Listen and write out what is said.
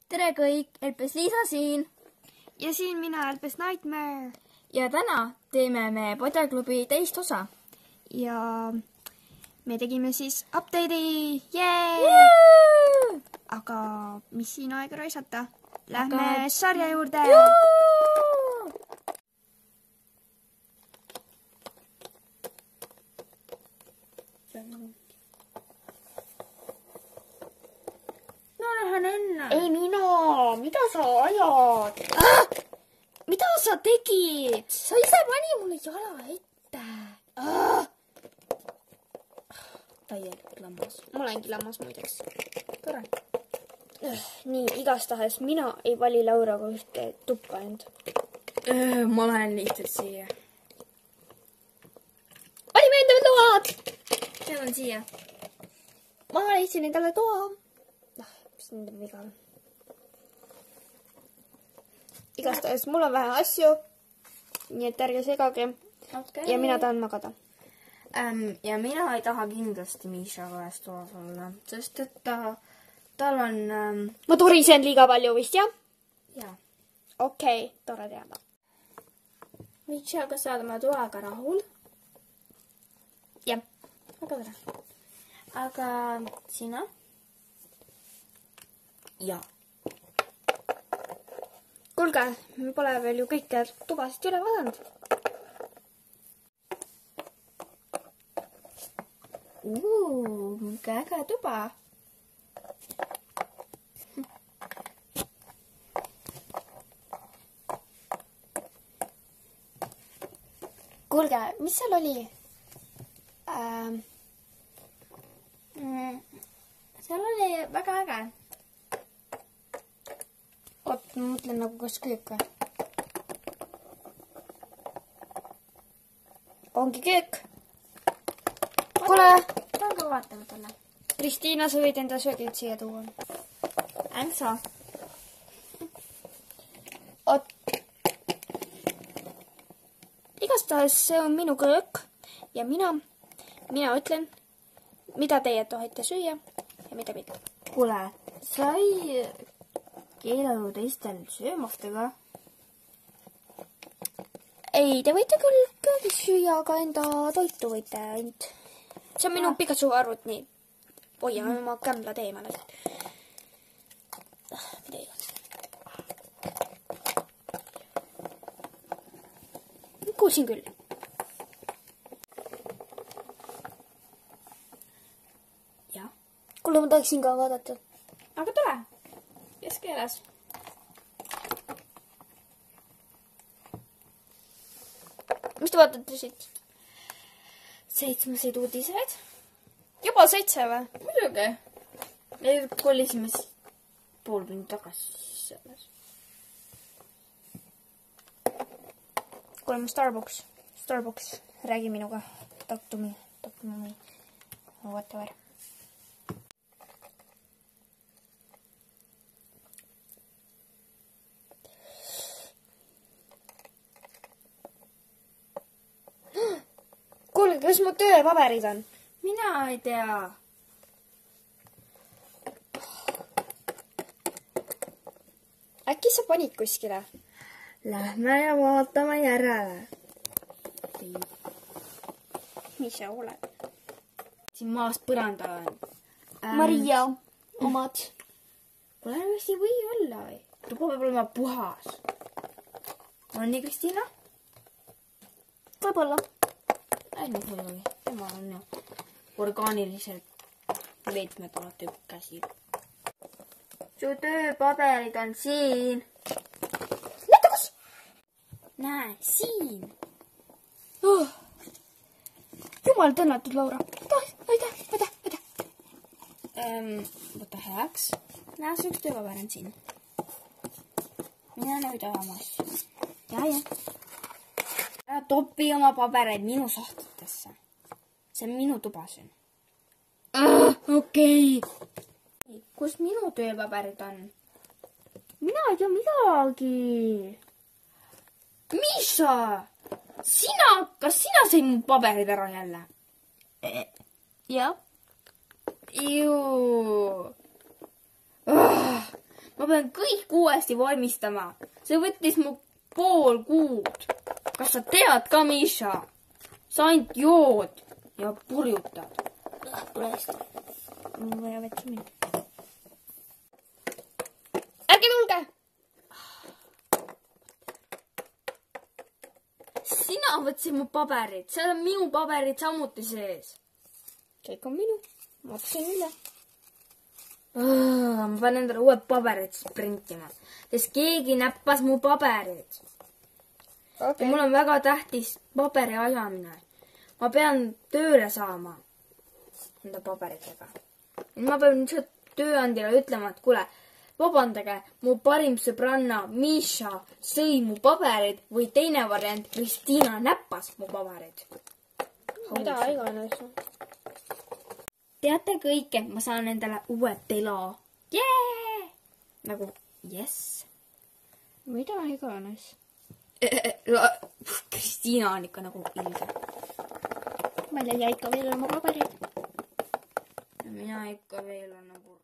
tere kõik, Elpes Liisa siin. Ja siin mina, Elpes Nightmare. Ja täna teeme me Podjaklubi teist osa. Ja me tegime siis update'i. Aga mis siin aega raisata? Lähme sarja juurde. No lähen enne. Ei mina, mida sa ajad? Mida sa tegid? Sa ise pani mulle jala ette. Täielik lammas. Ma olengi lammas muideks. Tore. Nii, igastahes mina ei vali Lauraga ühte tuppa end. Ma lähen lihtsalt siia. Valime endale toad! See on siia. Ma leidsin endale toa. Mis nende viga on? Igastahes mul on vähe asju. Nii et ärge segage. Okay. Ja mina tahan magada. Ja mina ei taha kindlasti Miisha käes toas olla. Sest et tal on... Ma torisen liiga palju vist, jah? Jaa. Okei, tore teada. Miishaga saad oma toaga rahul. Jah. Väga tore. Aga sina? Jaa. Kuulge, me pole veel ju kõike tubasid üle vaadanud. Äge tuba. Kuulge, mis seal oli? Seal oli väga äge. Oot, ma mõtlen nagu kas köök või? Ongi köök. Kuule! Tahan ka vaatama tulla. Kristiina, sa võid enda söögid siia tuua. Änksa. Oot. Igastahes see on minu köök ja mina ütlen, mida teie tohite süüa ja mida mitte. Kuule, sa ei keelanud teistel söömast, ega? Ei, te võite küll köögis süüa, aga enda toitu võite ainult. See on minu Pikachu arvut, nii. Hoia oma kämlad eemale. Mida iganes. Kuulsin küll. Jah. Kuule, ma tahaksin ka vaadata. Aga tule. Kes keeles? Mis te vaatate siit? 7 uudised. Juba 7 või? Muidugi. Me kolisime pool tundi tagasi selles. Kuule, ma Starbucks, räägi minuga. Talk to me. Whatever. Kuulge, kas mu tööpaberid on? Mina ei tea. Äkki sa panid kuskile? Lähme ja vaatame järele. Mis sa oled? Siin maas põranda on. Maria omad. Kuule, mis ei või olla või? Tuba peab olema puhas. On nii, Kristiina? Võib-olla. Ei, nüüd muidugi. Tema on ju orgaanilised meetmed alati käsil. Su tööpaberid on siin. Näita kus? Näe, siin. Jumal tänatud, Laura. Aitäh. Võta heaks. Näe, su üks tööpaber on siin. Mine nüüd oma asju. Ja. Topi oma pabereid minu sahtlitesse. See on minu tuba siin. Okei. Kus minu tööpaberid on? Mina ei tea midagi. Miisha! Kas sina sõid mu paberid ära jälle? Jah. Juu. ma pean kõik uuesti vormistama. See võttis mu pool kuud. Kas sa tead ka, Miša? Sa ainult jood ja purjutad. Tule hästi. Mul on vaja vetsu minna. Ärge tulge! Sina võtsid mu paberid. Seal on minu paberid samuti sees. Kõik on minu. Ma võtsin üle. Ma pean endale uued paberid siis printima. Sest keegi näppas mu paberid. Ja mul on väga tähtis paberi ajamine. Ma pean tööle saama enda paberitega. Ma pean lihtsalt tööandjale ütlema, et kuule, vabandage, mu parim sõbranna Miša sõi mu paberid või teine variant, Kristiina näppas mu paberid. Mida iganes. Teate kõike, ma saan endale uue telo. Jee! Nagu, yes. Mida iganes. Kristiina on ikka nagu ilge. Meil jäi ikka veel oma paberid. Ja mina ikka veel on nagu